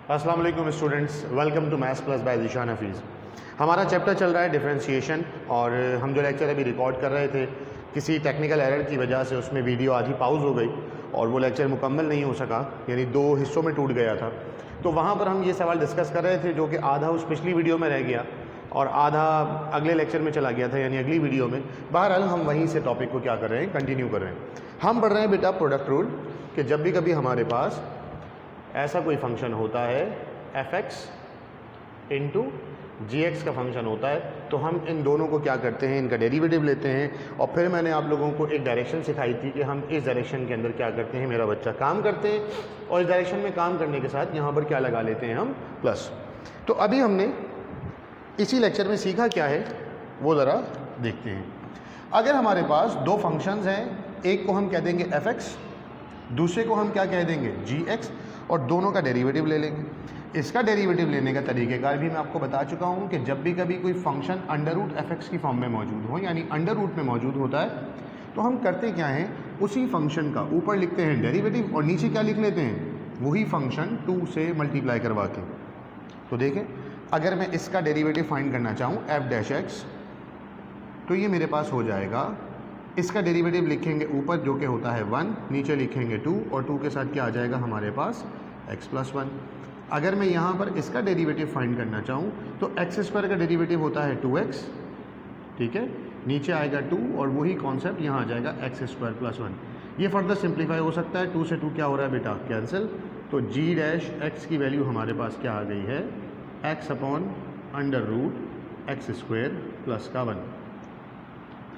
अस्सलाम वालेकुम students, welcome to maths plus by Zeeshan Hafeez. हमारा चैप्टर चल रहा है डिफरेंशिएशन और हम जो लेक्चर अभी रिकॉर्ड कर रहे थे किसी टेक्निकल एरर की वजह से उसमें वीडियो आधी पाउज हो गई और वो लेक्चर मुकम्मल नहीं हो सका, यानी 2 हिस्सों में टूट गया था। तो वहाँ पर हम ये सवाल डिस्कस कर रहे थे जो कि आधा उस पिछली वीडियो में रह गया और आधा अगले लेक्चर में चला गया था, यानी अगली वीडियो में। बहरहाल हम वहीं से टॉपिक को क्या कर रहे हैं, कंटिन्यू कर रहे हैं। हम पढ़ रहे हैं बेटा प्रोडक्ट रूल कि जब भी कभी हमारे पास ऐसा कोई फंक्शन होता है f(x) इंटू gx का फंक्शन होता है तो हम इन दोनों को क्या करते हैं, इनका डेरिवेटिव लेते हैं। और फिर मैंने आप लोगों को एक डायरेक्शन सिखाई थी कि हम इस डायरेक्शन के अंदर क्या करते हैं, मेरा बच्चा काम करते हैं और इस डायरेक्शन में काम करने के साथ यहाँ पर क्या लगा लेते हैं हम, प्लस। तो अभी हमने इसी लेक्चर में सीखा क्या है वो ज़रा देखते हैं। अगर हमारे पास दो फंक्शंस हैं, एक को हम कह देंगे f(x), दूसरे को हम क्या कह देंगे gx, और दोनों का डेरिवेटिव ले लेंगे। इसका डेरिवेटिव लेने का तरीक़ेकार भी मैं आपको बता चुका हूँ कि जब भी कभी कोई फंक्शन अंडर रूट f(x) की फॉर्म में मौजूद हो, यानी अंडर रूट में मौजूद होता है, तो हम करते क्या हैं, उसी फंक्शन का ऊपर लिखते हैं डेरिवेटिव और नीचे क्या लिख लेते हैं, वही फंक्शन 2 से मल्टीप्लाई करवा के। तो देखें, अगर मैं इसका डेरिवेटिव फाइंड करना चाहूँ f'(x), तो ये मेरे पास हो जाएगा, इसका डेरिवेटिव लिखेंगे ऊपर जो कि होता है 1, नीचे लिखेंगे 2 और 2 के साथ क्या आ जाएगा हमारे पास x + 1। अगर मैं यहाँ पर इसका डेरिवेटिव फाइंड करना चाहूँ तो x² का डेरिवेटिव होता है 2x, ठीक है, नीचे आएगा 2 और वही कॉन्सेप्ट यहाँ आ जाएगा x² + 1। ये फर्दर सिंप्लीफाई हो सकता है, 2 से 2 क्या हो रहा है बेटा, कैंसिल। तो g' की वैल्यू हमारे पास क्या आ गई है, x/√x² + 1।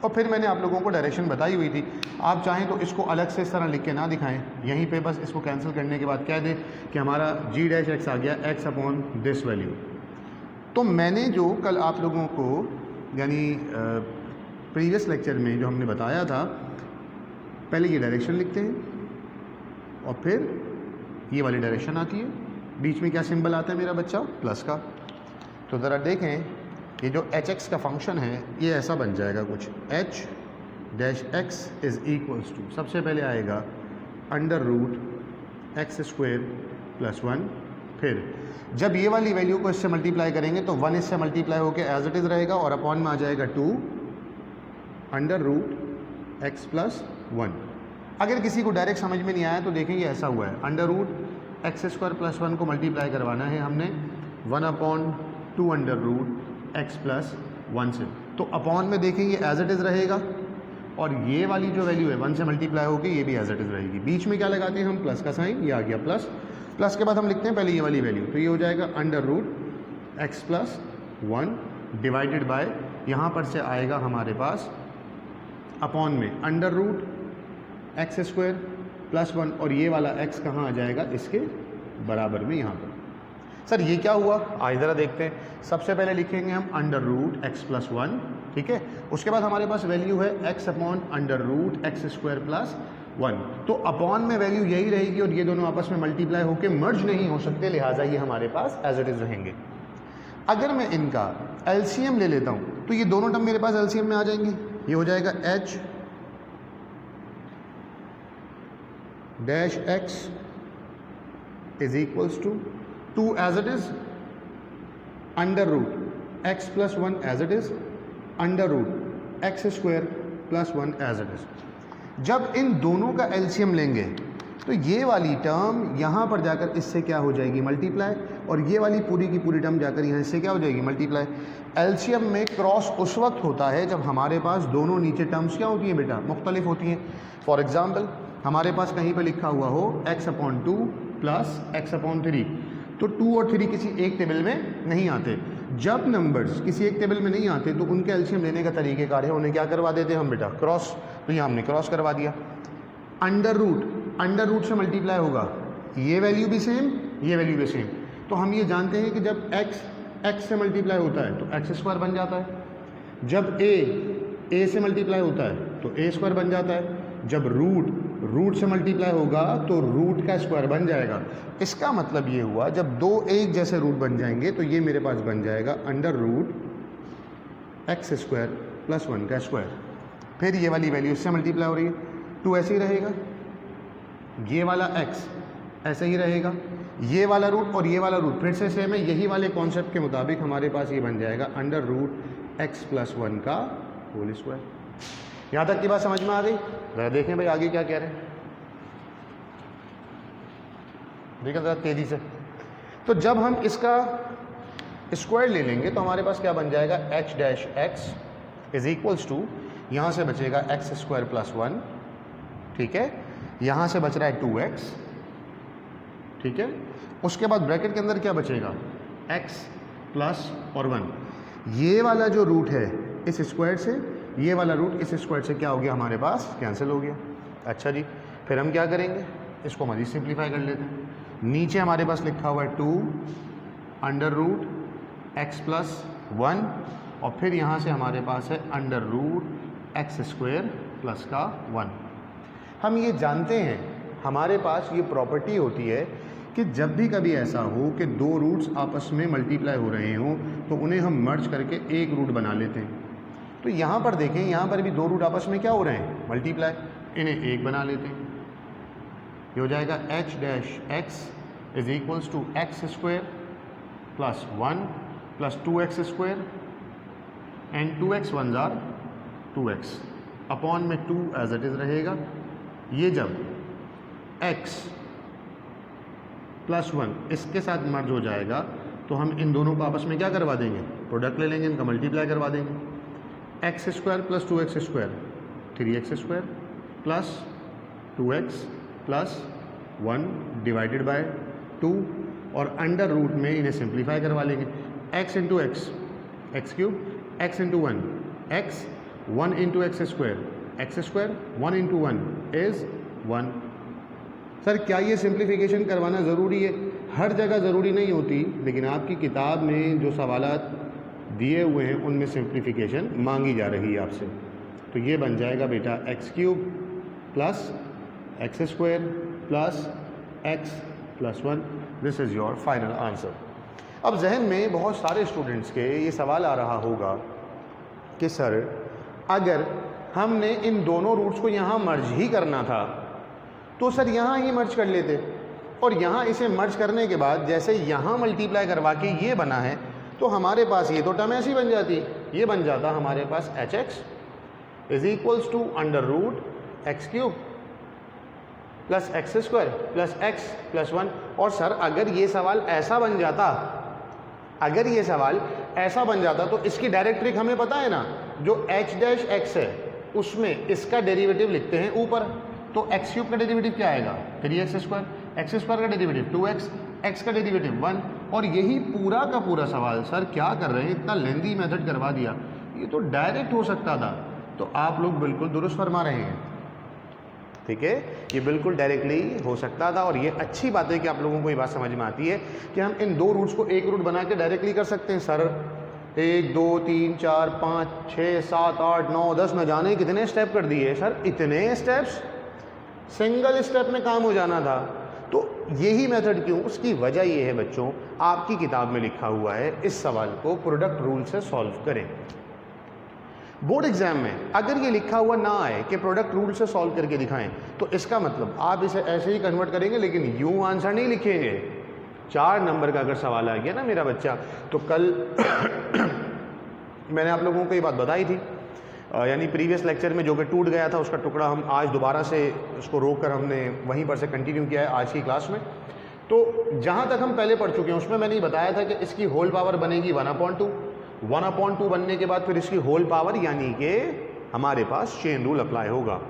और फिर मैंने आप लोगों को डायरेक्शन बताई हुई थी, आप चाहें तो इसको अलग से इस तरह लिख के ना दिखाएं, यहीं पे बस इसको कैंसिल करने के बाद कह दें कि हमारा g' आ गया x/this वैल्यू। तो मैंने जो कल आप लोगों को यानी प्रीवियस लेक्चर में जो हमने बताया था, पहले ये डायरेक्शन लिखते हैं और फिर ये वाली डायरेक्शन आती है, बीच में क्या सिंबल आता है मेरा बच्चा, प्लस का। तो ज़रा देखें, ये जो hx का फंक्शन है ये ऐसा बन जाएगा कुछ, h'(x) = सबसे पहले आएगा √x² + 1। फिर जब ये वाली वैल्यू को इससे मल्टीप्लाई करेंगे तो 1 इससे मल्टीप्लाई होकर एज इट इज़ रहेगा और अपॉन में आ जाएगा 2 √x + 1। अगर किसी को डायरेक्ट समझ में नहीं आया तो देखेंगे ऐसा हुआ है, √x² + 1 को मल्टीप्लाई करवाना है हमने 1/2 x + 1 से, तो अपॉन में देखेंगे एज इट इज़ रहेगा और ये वाली जो वैल्यू है 1 से मल्टीप्लाई होकर ये भी एज इट इज़ रहेगी। बीच में क्या लगाते हैं हम, प्लस का साइन, ये आ गया प्लस। प्लस के बाद हम लिखते हैं पहले ये वाली वैल्यू, तो ये हो जाएगा √x + 1 डिवाइडेड बाय, यहाँ पर से आएगा हमारे पास अपॉन में √x² + 1 और ये वाला x कहाँ आ जाएगा, इसके बराबर में यहाँ पर। सर ये क्या हुआ, आज ज़रा देखते हैं। सबसे पहले लिखेंगे हम √x + 1, ठीक है, उसके बाद हमारे पास वैल्यू है x/√x² + 1। तो अपॉन में वैल्यू यही रहेगी और ये दोनों आपस में मल्टीप्लाई होकर मर्ज नहीं हो सकते, लिहाजा ये हमारे पास एज इट इज़ रहेंगे। अगर मैं इनका एलसीएम ले लेता हूँ तो ये दोनों टर्म मेरे पास एलसीएम में आ जाएंगे, ये हो जाएगा h'(x) = 2 as it is, √x + 1 as it is, √x² + 1 as it is. जब इन दोनों का एलसीएम लेंगे तो ये वाली टर्म यहाँ पर जाकर इससे क्या हो जाएगी, मल्टीप्लाई, और ये वाली पूरी की पूरी टर्म जाकर यहाँ इससे क्या हो जाएगी, मल्टीप्लाई। एलसीएम में क्रॉस उस वक्त होता है जब हमारे पास दोनों नीचे टर्म्स क्या होती हैं बेटा, मुख्तलिफ होती हैं। फॉर एग्ज़ाम्पल हमारे पास कहीं पर लिखा हुआ हो x/2 + x/3, तो 2 और 3 किसी एक टेबल में नहीं आते। जब नंबर्स किसी एक टेबल में नहीं आते तो उनके एलसीएम लेने का तरीक़ेकार है, उन्हें क्या करवा देते हैं हम बेटा, क्रॉस। तो यहाँ हमने क्रॉस करवा दिया। अंडर रूट से मल्टीप्लाई होगा, ये वैल्यू भी सेम, ये वैल्यू भी सेम। तो हम ये जानते हैं कि जब x से मल्टीप्लाई होता है तो x² बन जाता है, जब a से मल्टीप्लाई होता है तो a² बन जाता है, जब रूट से मल्टीप्लाई होगा तो रूट का स्क्वायर बन जाएगा। इसका मतलब ये हुआ जब दो एक जैसे रूट बन जाएंगे तो ये मेरे पास बन जाएगा √x² + 1 का स्क्वायर। फिर ये वाली वैल्यू इससे मल्टीप्लाई हो रही है, 2 ऐसे ही रहेगा, ये वाला x ऐसे ही रहेगा, ये वाला रूट और ये वाला रूट फिर से सेम है, यही वाले कॉन्सेप्ट के मुताबिक हमारे पास ये बन जाएगा अंडर रूट एक्स प्लस 1 का होल स्क्वायर। यहाँ तक की बात समझ में आ गई? ज़रा देखें भाई आगे क्या कह रहे हैं, देखें ज़रा तेज़ी से। तो जब हम इसका स्क्वायर ले लेंगे तो हमारे पास क्या बन जाएगा, h dash x is equals to, यहाँ से बचेगा एक्स स्क्वायर प्लस 1, ठीक है, यहाँ से बच रहा है 2x, ठीक है, उसके बाद ब्रैकेट के अंदर क्या बचेगा, x प्लस और 1। ये वाला जो रूट है इस स्क्वायर से, ये वाला रूट इस स्क्वायर से क्या हो गया हमारे पास, कैंसिल हो गया। अच्छा जी, फिर हम क्या करेंगे, इसको मज़ीद सिंप्लीफाई कर लेते हैं। नीचे हमारे पास लिखा हुआ है 2 अंडर रूट एक्स प्लस 1 और फिर यहाँ से हमारे पास है under root x square plus का 1। हम ये जानते हैं, हमारे पास ये प्रॉपर्टी होती है कि जब भी कभी ऐसा हो कि दो रूट्स आपस में मल्टीप्लाई हो रहे हों तो उन्हें हम मर्ज करके एक रूट बना लेते हैं। तो यहाँ पर देखें, यहाँ पर भी दो रूट आपस में क्या हो रहे हैं, मल्टीप्लाई, इन्हें एक बना लेते हैं। ये हो जाएगा h dash x is equals to x square plus 1 plus 2x square and 2x 1 जार 2x अपॉन में 2 एज इट इज़ रहेगा। ये जब x प्लस 1 इसके साथ मर्ज हो जाएगा तो हम इन दोनों को आपस में क्या करवा देंगे, प्रोडक्ट ले लेंगे, इनका मल्टीप्लाई करवा देंगे। X square plus 2x square 3x square plus 2x plus 1 divided by 2 और अंडर रूट में इन्हें सिंप्लीफाई करवा लेंगे। x into x x cube, x into 1 x, 1 into x square 1 into 1 is 1। Sir क्या ये सिंप्लीफिकेशन करवाना ज़रूरी है? हर जगह ज़रूरी नहीं होती, लेकिन आपकी किताब में जो सवालात दिए हुए हैं उनमें सिंप्लीफिकेशन मांगी जा रही है आपसे। तो ये बन जाएगा बेटा x cube plus X square plus X plus 1। This is your final answer. अब जहन में बहुत सारे स्टूडेंट्स के ये सवाल आ रहा होगा कि सर अगर हमने इन दोनों रूट्स को यहाँ मर्ज ही करना था तो सर यहाँ ही मर्ज कर लेते, और यहाँ इसे मर्ज करने के बाद जैसे यहाँ मल्टीप्लाई करवा के ये बना है तो हमारे पास ये तो टर्म ऐसी बन जाती, ये बन जाता हमारे पास H X is equals to under root X cube plus X square plus X plus 1। और सर अगर ये सवाल ऐसा बन जाता, अगर ये सवाल ऐसा बन जाता तो इसकी डायरेक्ट ट्रिक हमें पता है ना, जो एच डैश एक्स है उसमें इसका डेरिवेटिव लिखते हैं ऊपर, तो एक्स क्यूब का डेरिवेटिव क्या आएगा 3x स्क्वायर, एक्स स्क्वायर का डेरिवेटिव 2x, एक्स का डेरिवेटिव 1। और यही पूरा का पूरा सवाल सर क्या कर रहे हैं, इतना लेंदी मेथड करवा दिया, ये तो डायरेक्ट हो सकता था। तो आप लोग बिल्कुल दुरुस्त फरमा रहे हैं, ठीक है, ये बिल्कुल डायरेक्टली हो सकता था। और ये अच्छी बात है कि आप लोगों को ये बात समझ में आती है कि हम इन दो रूट्स को एक रूट बना के डायरेक्टली कर सकते हैं। सर 1 2 3 4 5 6 7 8 9 10 न जाने कितने स्टेप कर दिए सर, इतने स्टेप्स, सिंगल स्टेप में काम हो जाना था। तो यही मेथड क्यों, उसकी वजह ये है बच्चों, आपकी किताब में लिखा हुआ है इस सवाल को प्रोडक्ट रूल से सॉल्व करें। बोर्ड एग्जाम में अगर ये लिखा हुआ ना आए कि प्रोडक्ट रूल से सॉल्व करके दिखाएं तो इसका मतलब आप इसे ऐसे ही कन्वर्ट करेंगे, लेकिन यूं आंसर नहीं लिखेंगे। 4 नंबर का अगर सवाल आ गया ना मेरा बच्चा, तो कल मैंने आप लोगों को ये बात बताई थी, यानी प्रीवियस लेक्चर में जो कि टूट गया था उसका टुकड़ा हम आज दोबारा से उसको रोक कर हमने वहीं पर से कंटिन्यू किया है आज की क्लास में। तो जहाँ तक हम पहले पढ़ चुके हैं उसमें मैंने ये बताया था कि इसकी होल पावर बनेगी 1/2, 1/2 बनने के बाद फिर इसकी होल पावर यानी कि हमारे पास चेन रूल अप्लाई होगा।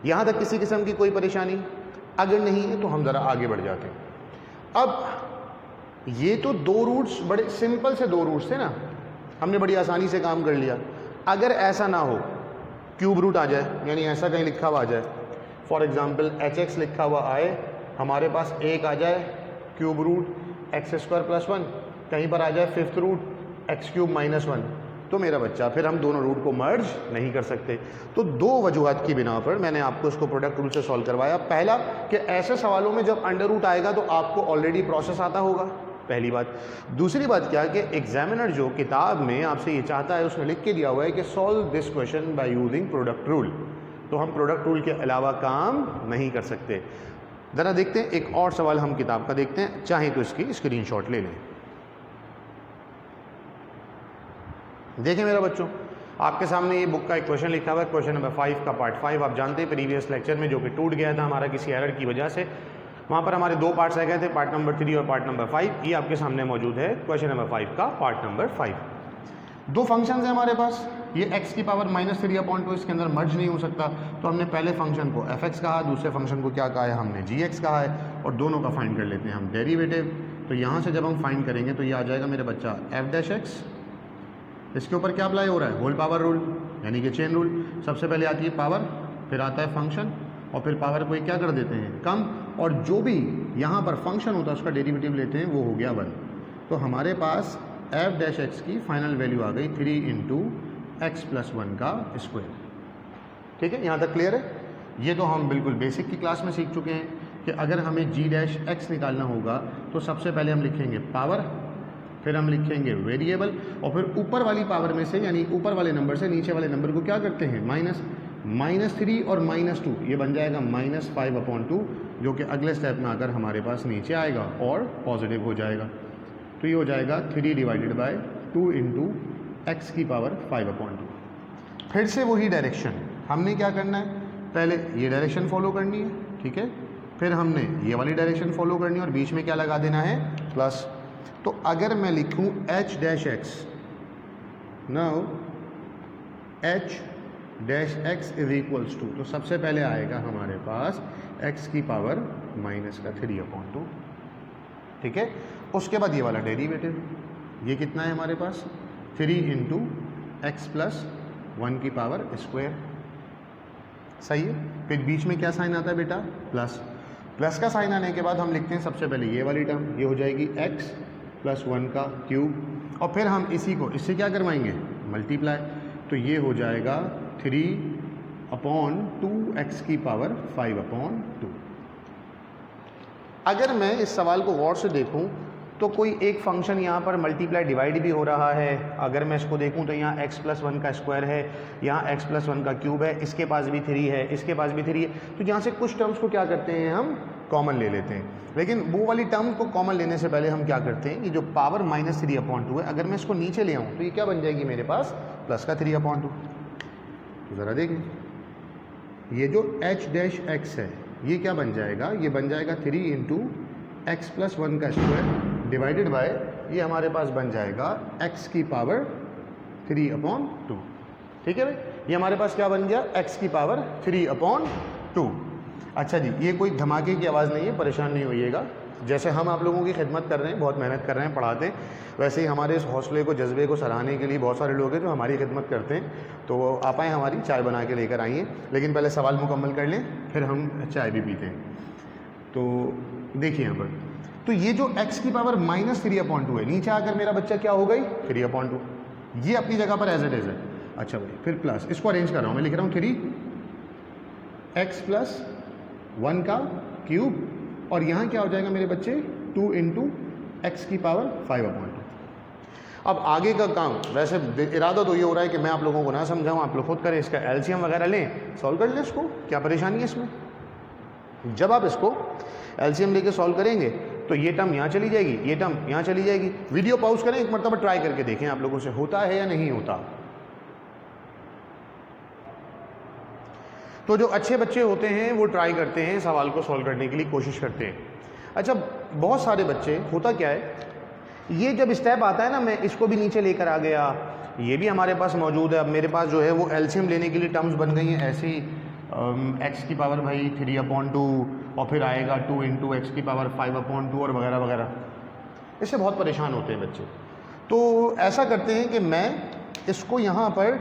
यहाँ तक किसी किस्म की कोई परेशानी अगर नहीं है तो हम ज़रा आगे बढ़ जाते हैं। अब ये तो दो रूट्स, बड़े सिंपल से दो रूट्स थे ना, हमने बड़ी आसानी से काम कर लिया। अगर ऐसा ना हो, क्यूब रूट आ जाए, यानी ऐसा कहीं लिखा हुआ आ जाए, फॉर एग्जांपल एच एक्स लिखा हुआ आए, हमारे पास एक आ जाए cube root x square plus 1, कहीं पर आ जाए 5th root X cube minus 1, तो मेरा बच्चा फिर हम दोनों रूट को मर्ज नहीं कर सकते। तो दो वजूहत की बिना पर मैंने आपको इसको प्रोडक्ट रूल से सॉल्व करवाया। पहला कि ऐसे सवालों में जब अंडर रूट आएगा तो आपको ऑलरेडी प्रोसेस आता होगा, पहली बात। दूसरी बात क्या कि एग्जामिनर जो किताब में आपसे ये चाहता है उसने लिख के दिया हुआ है कि solve this question by using product rule, तो हम प्रोडक्ट रूल के अलावा काम नहीं कर सकते। ज़रा देखते हैं, एक और सवाल हम किताब का देखते हैं, चाहे तो इसकी स्क्रीनशॉट ले लें। देखें मेरा बच्चों, आपके सामने ये बुक का एक क्वेश्चन लिखा हुआ है, क्वेश्चन नंबर 5 का पार्ट 5। आप जानते हैं प्रीवियस लेक्चर में जो कि टूट गया था हमारा किसी एरर की वजह से, वहाँ पर हमारे 2 पार्ट्स रह गए थे, पार्ट नंबर 3 और पार्ट नंबर 5। ये आपके सामने मौजूद है क्वेश्चन नंबर 5 का पार्ट नंबर 5। 2 फंक्शंस हैं हमारे पास, ये x की पावर -3/2 इसके अंदर मर्ज नहीं हो सकता, तो हमने पहले फंक्शन को fx कहा, दूसरे फंक्शन को क्या कहा है हमने gx कहा है, और दोनों का फाइंड कर लेते हैं हम डेरिवेटिव। तो यहाँ से जब हम फाइंड करेंगे तो ये आ जाएगा मेरे बच्चा f'(x), इसके ऊपर क्या अप्लाई हो रहा है, होल पावर रूल यानी कि चेन रूल। सबसे पहले आती है पावर, फिर आता है फंक्शन, और फिर पावर को क्या कर देते हैं, कम, और जो भी यहाँ पर फंक्शन होता है उसका डेरिवेटिव लेते हैं, वो हो गया 1। तो हमारे पास f'(x) की फाइनल वैल्यू आ गई 3 × x + 1 का स्क्वायर। ठीक है, यहाँ तक क्लियर है। ये तो हम बिल्कुल बेसिक की क्लास में सीख चुके हैं कि अगर हमें g' निकालना होगा तो सबसे पहले हम लिखेंगे पावर, फिर हम लिखेंगे वेरिएबल, और फिर ऊपर वाली पावर में से यानी ऊपर वाले नंबर से नीचे वाले नंबर को क्या करते हैं, -3 और -2, ये बन जाएगा -5/2, जो कि अगले स्टेप में आकर हमारे पास नीचे आएगा और पॉजिटिव हो जाएगा। तो ये हो जाएगा 3 / 2 × x की पावर 5/2। फिर से वही डायरेक्शन, हमने क्या करना है, पहले ये डायरेक्शन फॉलो करनी है, ठीक है, फिर हमने ये वाली डायरेक्शन फॉलो करनी है और बीच में क्या लगा देना है, प्लस। तो अगर मैं लिखूं h'(x), नाउ h'(x) = तो सबसे पहले आएगा हमारे पास x की पावर -3/2, ठीक है। उसके बाद ये वाला डेरिवेटिव, ये कितना है हमारे पास, 3 × x + 1 की पावर स्क्वायर, सही है। फिर बीच में क्या साइन आता है बेटा, प्लस का साइन आने के बाद हम लिखते हैं सबसे पहले ये वाली टर्म, ये हो जाएगी x + 1 का क्यूब, और फिर हम इसी को इससे क्या करवाएंगे, मल्टीप्लाई। तो ये हो जाएगा 3/2x की पावर 5/2। अगर मैं इस सवाल को गौर से देखूं तो कोई एक फंक्शन यहाँ पर मल्टीप्लाई डिवाइड भी हो रहा है। अगर मैं इसको देखूँ तो यहाँ x + 1 का स्क्वायर है, यहाँ x + 1 का क्यूब है, इसके पास भी 3 है, इसके पास भी 3 है। तो यहाँ से कुछ टर्म्स को क्या करते हैं, हम कॉमन ले लेते हैं। लेकिन वो वाली टर्म को कॉमन लेने से पहले हम क्या करते हैं कि जो पावर -3/2 है, अगर मैं इसको नीचे ले आऊँ तो ये क्या बन जाएगी मेरे पास, +3/2। तो ज़रा देखें, ये जो h'(x) है ये क्या बन जाएगा, ये बन जाएगा 3 × x + 1 का स्क्वायर डिवाइडेड बाय, ये हमारे पास बन जाएगा x की पावर 3/2। ठीक है भाई, ये हमारे पास क्या बन गया, x की पावर 3/2। अच्छा जी, ये कोई धमाके की आवाज़ नहीं है, परेशान नहीं होइएगा। जैसे हम आप लोगों की खिदमत कर रहे हैं, बहुत मेहनत कर रहे हैं, पढ़ाते हैं, वैसे ही हमारे इस हौसले को, जज्बे को सराहने के लिए बहुत सारे लोग हैं जो हमारी खिदमत करते हैं। तो वो आप आएँ, हमारी चाय बना के लेकर आइए, लेकिन पहले सवाल मुकम्मल कर लें, फिर हम चाय भी पीते हैं। तो देखिए यहाँ पर, तो ये जो x की पावर -3/2 है, नीचे आकर मेरा बच्चा क्या हो गई, 3/2। ये अपनी जगह पर एज इट इज़ है। अच्छा भाई, फिर प्लस, इसको अरेंज कर रहा हूँ, मैं लिख रहा हूँ 3x + 1 का क्यूब, और यहाँ क्या हो जाएगा मेरे बच्चे, 2 × x की पावर 5/2। अब आगे का काम, वैसे इरादा तो ये हो रहा है कि मैं आप लोगों को ना समझाऊँ, आप लोग खुद करें, इसका एलसीएम वगैरह लें, सॉल्व कर लें इसको, क्या परेशानी है इसमें। जब आप इसको एलसीएम लेके सॉल्व करेंगे तो ये टर्म यहाँ चली जाएगी, ये टर्म यहाँ चली जाएगी। वीडियो पॉज करें, एक मरतबा ट्राई करके देखें आप लोगों से होता है या नहीं होता। तो जो अच्छे बच्चे होते हैं वो ट्राई करते हैं, सवाल को सॉल्व करने के लिए कोशिश करते हैं। अच्छा, बहुत सारे बच्चे, होता क्या है, ये जब स्टेप आता है ना, मैं इसको भी नीचे लेकर आ गया, ये भी हमारे पास मौजूद है। अब मेरे पास जो है वो एलसीएम लेने के लिए टर्म्स बन गई हैं ऐसे ही, x की पावर भाई 3/2, और फिर आएगा 2 × x की पावर 5/2 और वगैरह वगैरह। इससे बहुत परेशान होते हैं बच्चे। तो ऐसा करते हैं कि मैं इसको यहाँ पर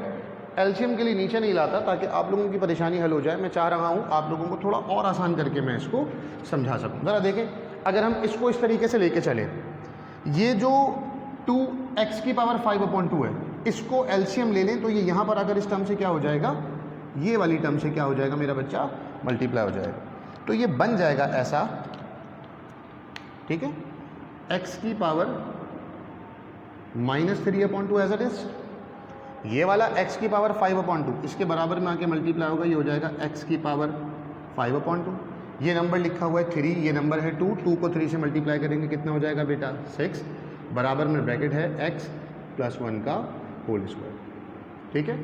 एलसीएम के लिए नीचे नहीं लाता, ताकि आप लोगों की परेशानी हल हो जाए। मैं चाह रहा हूँ आप लोगों को थोड़ा और आसान करके मैं इसको समझा सकूँ। ज़रा देखें, अगर हम इसको इस तरीके से लेके चलें, ये जो 2x की पावर 5/2 है, इसको एलसीएम ले लें, तो ये यहाँ पर अगर इस टर्म से क्या हो जाएगा, ये वाली टर्म से क्या हो जाएगा मेरा बच्चा, मल्टीप्लाई हो जाएगा। तो ये बन जाएगा ऐसा, ठीक है, x की पावर -3/2 एज इट इज, ये वाला x की पावर 5/2 इसके बराबर में आके मल्टीप्लाई होगा, ये हो जाएगा x की पावर 5/2। ये नंबर लिखा हुआ है 3, ये नंबर है 2, 2 को 3 से मल्टीप्लाई करेंगे कितना हो जाएगा बेटा 6, बराबर में ब्रैकेट है x प्लस 1 का होल स्क्वायर। ठीक है,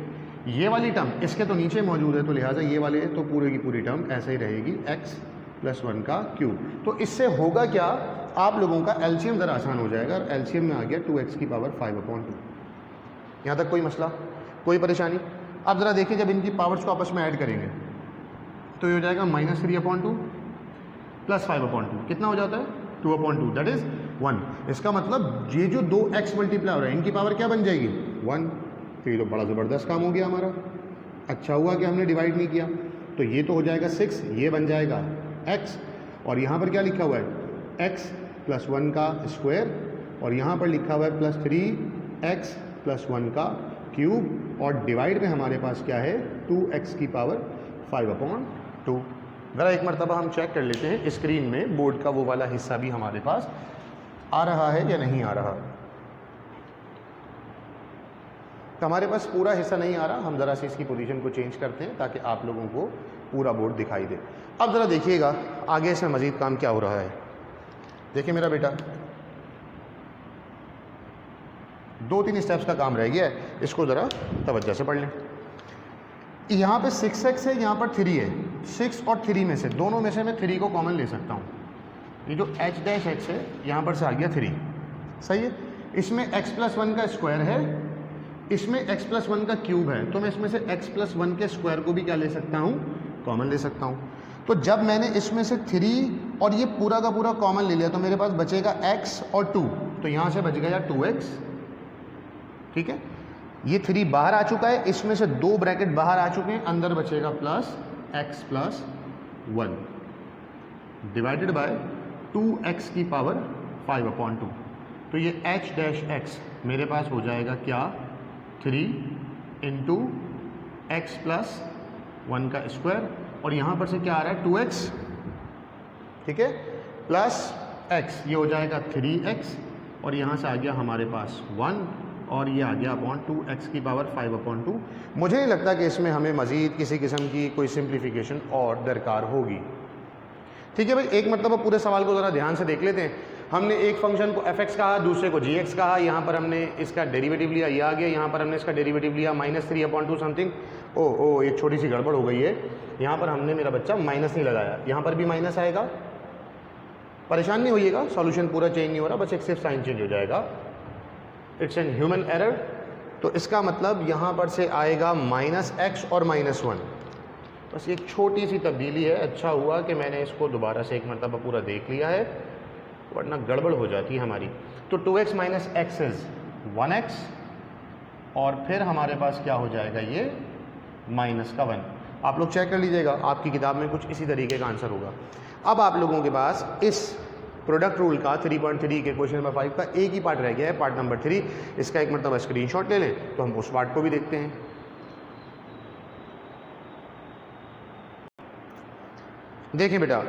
ये वाली टर्म इसके तो नीचे मौजूद है, तो लिहाजा ये वाले तो पूरी की पूरी टर्म ऐसे ही रहेगी x प्लस 1 का क्यूब। तो इससे होगा क्या, आप लोगों का एलसीएम ज़रा आसान हो जाएगा, और एलसीएम में आ गया 2x की पावर 5/2। यहाँ तक कोई मसला, कोई परेशानी? अब ज़रा देखिए, जब इनकी पावर्स को आपस में ऐड करेंगे तो ये हो जाएगा -3/2 प्लस 5/2, कितना हो जाता है 2/2, दैट इज़ 1। इसका मतलब ये जो 2x मल्टीप्लाई हो रहा है इनकी पावर क्या बन जाएगी 1। तो ये तो बड़ा ज़बरदस्त काम हो गया हमारा, अच्छा हुआ कि हमने डिवाइड नहीं किया। तो ये तो हो जाएगा 6, ये बन जाएगा x, और यहाँ पर क्या लिखा हुआ है x प्लस 1 का स्क्वायर, और यहाँ पर लिखा हुआ है प्लस 3x प्लस 1 का क्यूब, और डिवाइड में हमारे पास क्या है 2x की पावर 5/2। ज़रा एक मरतबा हम चेक कर लेते हैं स्क्रीन में बोर्ड का वो वाला हिस्सा भी हमारे पास आ रहा है या नहीं आ रहा। तो हमारे पास पूरा हिस्सा नहीं आ रहा, हम ज़रा से इसकी पोजीशन को चेंज करते हैं ताकि आप लोगों को पूरा बोर्ड दिखाई दे। अब ज़रा देखिएगा आगे इसमें मज़ीद काम क्या हो रहा है। देखिए मेरा बेटा, 2-3 स्टेप्स का काम रह गया है, इसको ज़रा तवज्जो से पढ़ लें। यहाँ पे 6x है, यहाँ पर 3 है, 6 और 3 में से दोनों में से मैं 3 को कॉमन ले सकता हूँ। ये जो h-x है यहाँ पर से आ गया 3, सही है। इसमें x प्लस 1 का स्क्वायर है, इसमें x प्लस 1 का क्यूब है, तो मैं इसमें से x प्लस 1 के स्क्वायर को भी क्या ले सकता हूँ, कॉमन ले सकता हूँ। तो जब मैंने इसमें से 3 और ये पूरा का पूरा कॉमन ले लिया तो मेरे पास बचेगा x और 2, तो यहाँ से बच गया 2x। ठीक है, ये 3 बाहर आ चुका है, इसमें से 2 ब्रैकेट बाहर आ चुके हैं, अंदर बचेगा plus x plus 1 divided by 2x की पावर 5/2। तो ये h-x मेरे पास हो जाएगा क्या 3 इंटू x प्लस 1 का स्क्वायर, और यहाँ पर से क्या आ रहा है 2x, ठीक है, प्लस x, ये हो जाएगा 3x, और यहाँ से आ गया हमारे पास 1, और ये आ गया अपॉन 2x की पावर 5/2। मुझे नहीं लगता कि इसमें हमें मज़ीद किसी किस्म की कोई सिंप्लीफिकेशन और दरकार होगी। ठीक है भाई, एक मतलब पूरे सवाल को ज़रा ध्यान से देख लेते हैं। हमने एक फंक्शन को f(x) कहा, दूसरे को g(x) कहा, यहाँ पर हमने इसका डेरिवेटिव लिया, ये आ गया, यहाँ पर हमने इसका डेरिवेटिव लिया -3/2 समथिंग। ओ एक छोटी सी गड़बड़ हो गई है, यहाँ पर हमने मेरा बच्चा माइनस नहीं लगाया, यहाँ पर भी माइनस आएगा, परेशान नहीं होइएगा, सॉल्यूशन पूरा चेंज नहीं हो रहा, बस एक सिर्फ साइन चेंज हो जाएगा, इट्स एन ह्यूमन एरर। तो इसका मतलब यहाँ पर से आएगा -x और -1, बस एक छोटी सी तब्दीली है। अच्छा हुआ कि मैंने इसको दोबारा से एक मरतबा पूरा देख लिया है, वरना गड़बड़ हो जाती है हमारी। तो 2x minus x is 1x, और फिर हमारे पास क्या हो जाएगा ये -1। आप लोग चेक कर लीजिएगा, आपकी किताब में कुछ इसी तरीके का आंसर होगा। अब आप लोगों के पास इस प्रोडक्ट रूल का 3.3 के क्वेश्चन नंबर 5 का एक ही पार्ट रह गया है, पार्ट नंबर 3। इसका एक मरतबा स्क्रीनशॉट ले लें तो हम उस पार्ट को भी देखते हैं। देखिए बेटा,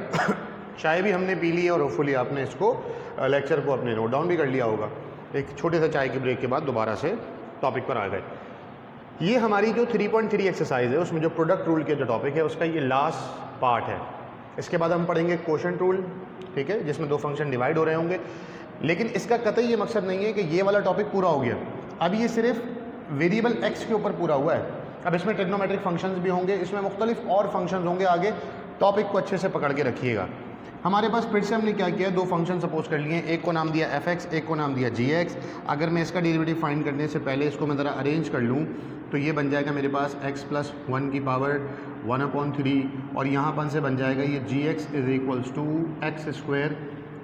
चाय भी हमने पी ली है और होपफुली आपने इसको लेक्चर को अपने नोट डाउन भी कर लिया होगा। एक छोटे से चाय के ब्रेक के बाद दोबारा से टॉपिक पर आ गए। ये हमारी जो 3.3 एक्सरसाइज है उसमें जो प्रोडक्ट रूल के जो टॉपिक है उसका ये लास्ट पार्ट है। इसके बाद हम पढ़ेंगे क्वोशंट रूल, ठीक है, जिसमें 2 फंक्शन डिवाइड हो रहे होंगे। लेकिन इसका कतई ये मकसद नहीं है कि ये वाला टॉपिक पूरा हो गया, अब ये सिर्फ वेरिएबल x के ऊपर पूरा हुआ है। अब इसमें ट्रिग्नोमेट्रिक फंक्शंस भी होंगे, इसमें मुख्तलिफ और फंक्शंस होंगे आगे। टॉपिक को अच्छे से पकड़ के रखिएगा। हमारे पास फिर से हमने क्या किया, 2 फंक्शन सपोज कर लिए, एक को नाम दिया f(x), एक को नाम दिया g(x). अगर मैं इसका डेरिवेटिव फाइंड करने से पहले इसको मैं ज़रा अरेंज कर लूँ तो ये बन जाएगा मेरे पास x प्लस 1 की पावर 1/3, और यहाँ पर से बन जाएगा ये g(x) is equals to x square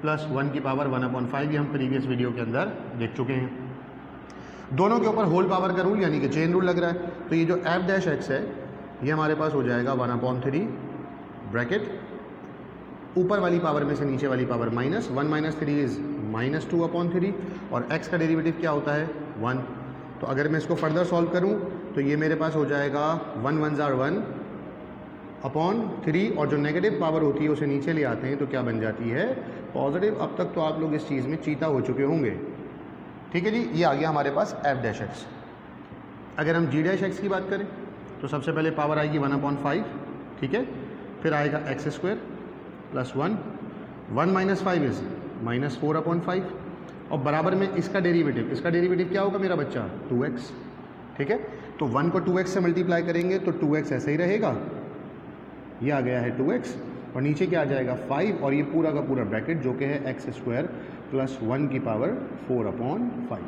plus 1 की पावर 1/5। ये हम प्रीवियस वीडियो के अंदर देख चुके हैं। दोनों के ऊपर होल पावर का रूल यानी कि चेन रूल लग रहा है। तो ये जो f'(x) है ये हमारे पास हो जाएगा 1/3 ब्रैकेट, ऊपर वाली पावर में से नीचे वाली पावर -1 - 3 इज़ -2/3, और x का डेरिवेटिव क्या होता है 1। तो अगर मैं इसको फर्दर सॉल्व करूं तो ये मेरे पास हो जाएगा 1 1 ज़ार 1/3, और जो नेगेटिव पावर होती है उसे नीचे ले आते हैं तो क्या बन जाती है पॉजिटिव। अब तक तो आप लोग इस चीज़ में चीता हो चुके होंगे, ठीक है जी। ये आ गया हमारे पास f'(x). अगर हम g'(x) की बात करें तो सबसे पहले पावर आएगी 1/5, ठीक है, फिर आएगा x square, plus 1, 1 minus 5 is minus 4/5 और बराबर में इसका डेरिवेटिव क्या होगा मेरा बच्चा 2x। ठीक है, तो 1 को 2x से मल्टीप्लाई करेंगे तो 2x ऐसे ही रहेगा, ये आ गया है 2x और नीचे क्या आ जाएगा 5 और ये पूरा का पूरा ब्रैकेट जो कि है x स्क्वायर प्लस 1 की पावर 4/5।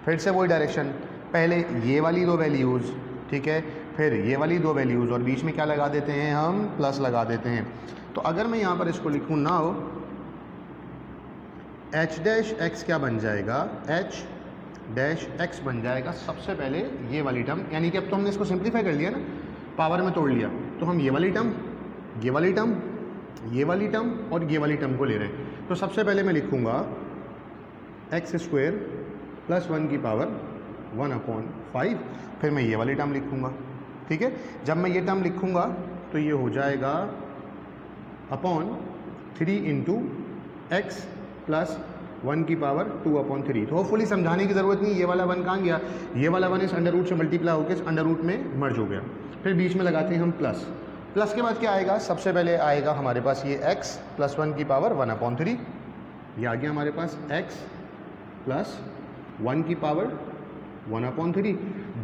फिर से वही डायरेक्शन, पहले ये वाली दो वैल्यूज़, ठीक है, फिर ये वाली दो वैल्यूज़ और बीच में क्या लगा देते हैं हम, प्लस लगा देते हैं। तो अगर मैं यहाँ पर इसको लिखूँ ना हो h डैश x क्या बन जाएगा, h डैश x बन जाएगा सबसे पहले ये वाली टर्म, यानी कि अब तो हमने इसको सिंप्लीफाई कर लिया ना, पावर में तोड़ लिया, तो हम ये वाली टर्म, ये वाली टर्म, ये वाली टर्म और ये वाली टर्म को ले रहे हैं। तो सबसे पहले मैं लिखूँगा x स्क्वायर प्लस 1 की पावर 1/5, फिर मैं ये वाली टर्म लिखूँगा। ठीक है, जब मैं ये टर्म लिखूँगा तो ये हो जाएगा अपॉन 3 इंटू एक्स प्लस 1 की पावर 2/3। तो होपफुली समझाने की ज़रूरत नहीं, ये वाला 1 कहाँ गया, ये वाला 1 इस अंडर रूट से मल्टीप्लाई होकर इस अंडर रूट में मर्ज हो गया। फिर बीच में लगाते हैं हम प्लस, प्लस के बाद क्या आएगा, सबसे पहले आएगा हमारे पास ये x प्लस 1 की पावर 1/3, ये आ गया हमारे पास x प्लस 1 की पावर 1/3।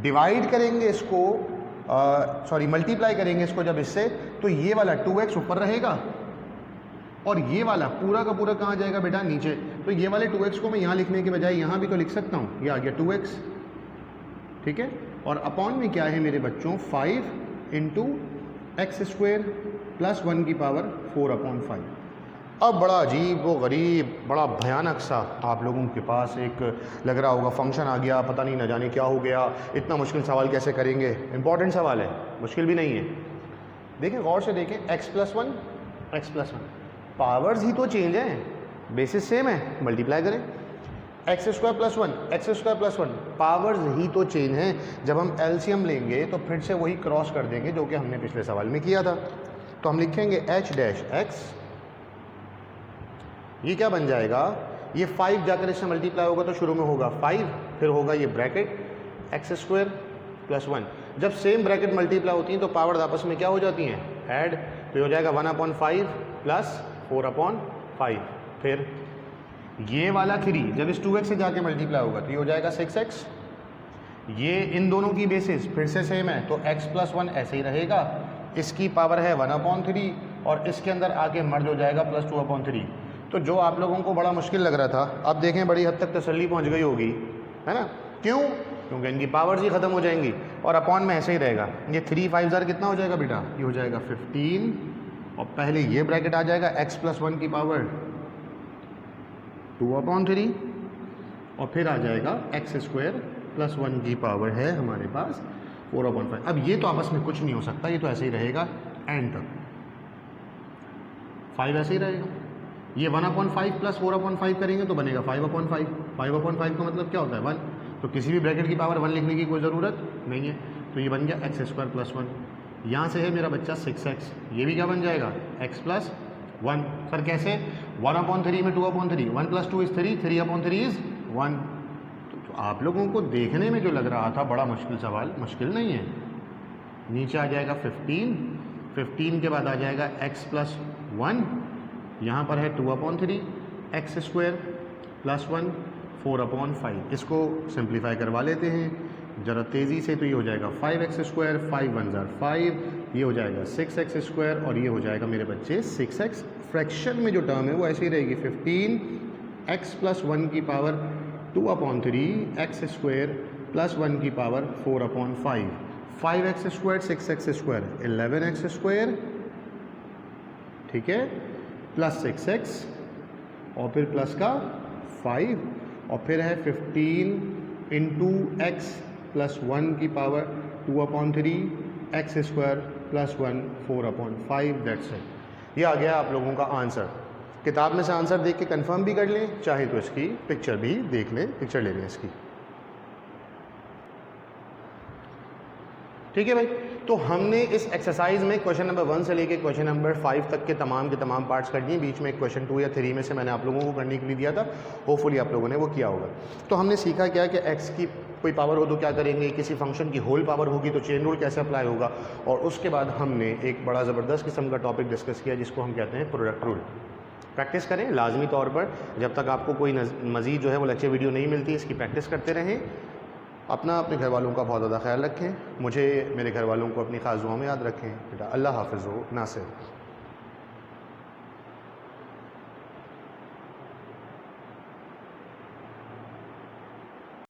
डिवाइड करेंगे इसको, सॉरी मल्टीप्लाई करेंगे इसको जब इससे, तो ये वाला 2x ऊपर रहेगा और ये वाला पूरा का पूरा कहाँ जाएगा बेटा, नीचे। तो ये वाले 2x को मैं यहाँ लिखने के बजाय यहाँ भी तो लिख सकता हूँ, ये आ गया 2x। ठीक है, और अपॉन में क्या है मेरे बच्चों 5 इंटू एक्स स्क्वेयर प्लस 1 की पावर 4/5। अब बड़ा अजीब व गरीब, बड़ा भयानक सा आप लोगों के पास एक लग रहा होगा फंक्शन आ गया, पता नहीं न जाने क्या हो गया, इतना मुश्किल सवाल कैसे करेंगे। इंपॉर्टेंट सवाल है, मुश्किल भी नहीं है। देखें गौर से देखें, x प्लस 1 पावर्स ही तो चेंज हैं, बेसिस सेम है, मल्टीप्लाई करें। एक्स स्क्वायर प्लस 1 पावर्स ही तो चेंज हैं। जब हम एलसीएम लेंगे तो फिर से वही क्रॉस कर देंगे जो कि हमने पिछले सवाल में किया था। तो हम लिखेंगे h डैश x, ये क्या बन जाएगा, ये 5 जाकर इससे मल्टीप्लाई होगा तो शुरू में होगा 5, फिर होगा ये ब्रैकेट एक्स स्क्वायर प्लस 1। जब सेम ब्रैकेट मल्टीप्लाई होती हैं तो पावर्स आपस में क्या हो जाती हैं, ऐड, तो ये हो जाएगा 1/5 प्लस 4/5। फिर ये वाला 3 जब इस 2x से जाके मल्टीप्लाई होगा तो ये हो जाएगा 6x। ये इन दोनों की बेसिस फिर से सेम है तो x प्लस 1 ऐसे ही रहेगा, इसकी पावर है 1/3 और इसके अंदर आके मर्ज हो जाएगा प्लस 2/3। तो जो आप लोगों को बड़ा मुश्किल लग रहा था, अब देखें बड़ी हद तक तसल्ली पहुंच गई होगी, है ना। क्यों, क्योंकि इनकी पावर्स ही ख़त्म हो जाएंगी और अपॉन में ऐसे ही रहेगा। ये 3 5 ज़ार कितना हो जाएगा बेटा, ये हो जाएगा 15 और पहले ये ब्रैकेट आ जाएगा x प्लस 1 की पावर 2/3 और फिर आ जाएगा एक्स स्क्वायर प्लस 1 की पावर है हमारे पास 4/5। अब ये तो आपस में कुछ नहीं हो सकता, ये तो ऐसे ही रहेगा एंड तक, 5 ऐसे ही रहेगा। ये 1/5 प्लस 4/5 करेंगे तो बनेगा 5/5। 5/5 का मतलब क्या होता है 1, तो किसी भी ब्रैकेट की पावर 1 लिखने की कोई ज़रूरत नहीं है। तो ये बन गया एक्स स्क्वायर प्लस 1, यहाँ से है मेरा बच्चा 6x, ये भी क्या बन जाएगा x प्लस 1। सर कैसे, 1/3 में 2/3, 1 प्लस 2 इज़ 3, 3/3 इज़ 1। तो आप लोगों को देखने में जो लग रहा था बड़ा मुश्किल सवाल, मुश्किल नहीं है। नीचे आ जाएगा 15 के बाद आ जाएगा x प्लस 1, यहाँ पर है 2/3 एक्स स्क्वायर प्लस 1 4/5। इसको सिंप्लीफाई करवा लेते हैं ज़रा तेज़ी से, तो ये हो जाएगा 5x स्क्वायर, 5 1 ज़ार 5, ये हो जाएगा 6x स्क्वायर और ये हो जाएगा मेरे बच्चे 6x। फ्रैक्शन में जो टर्म है वो ऐसे ही रहेगी 15x प्लस 1 की पावर 2/3 एक्स स्क्वायर प्लस 1 की power 4/5, 5x square 6x square 11x square, ठीक है, प्लस 6x और फिर प्लस का 5 और फिर है 15 इंटू एक्स प्लस 1 की power 2/3 x square plus 1 4/5। That's it. ये आ गया आप लोगों का आंसर। किताब में से आंसर देख के कंफर्म भी कर लें, चाहे तो इसकी पिक्चर भी देख लें, पिक्चर ले लें इसकी। ठीक है भाई। तो हमने इस एक्सरसाइज में क्वेश्चन नंबर 1 से लेके क्वेश्चन नंबर 5 तक के तमाम पार्ट्स कर दिए। बीच में एक क्वेश्चन 2 या 3 में से मैंने आप लोगों को करने के लिए दिया था, होपफुली आप लोगों ने वो किया होगा। तो हमने सीखा क्या कि एक्स की कोई पावर हो तो क्या करेंगे, किसी फंक्शन की होल पावर होगी तो चेन रूल कैसे अप्लाई होगा, और उसके बाद हमने एक बड़ा ज़बरदस्त किस्म का टॉपिक डिस्कस किया जिसको हम कहते हैं प्रोडक्ट रूल। प्रैक्टिस करें लाजमी तौर पर, जब तक आपको कोई मज़ीद जो है वो लेक्चर वीडियो नहीं मिलती, इसकी प्रैक्टिस करते रहें। अपने घर वालों का बहुत ज़्यादा ख्याल रखें, मुझे मेरे घर वालों को अपनी ख़ास दुआ में याद रखें। बेटा अल्लाह हाफ़िज़ हो नासिर।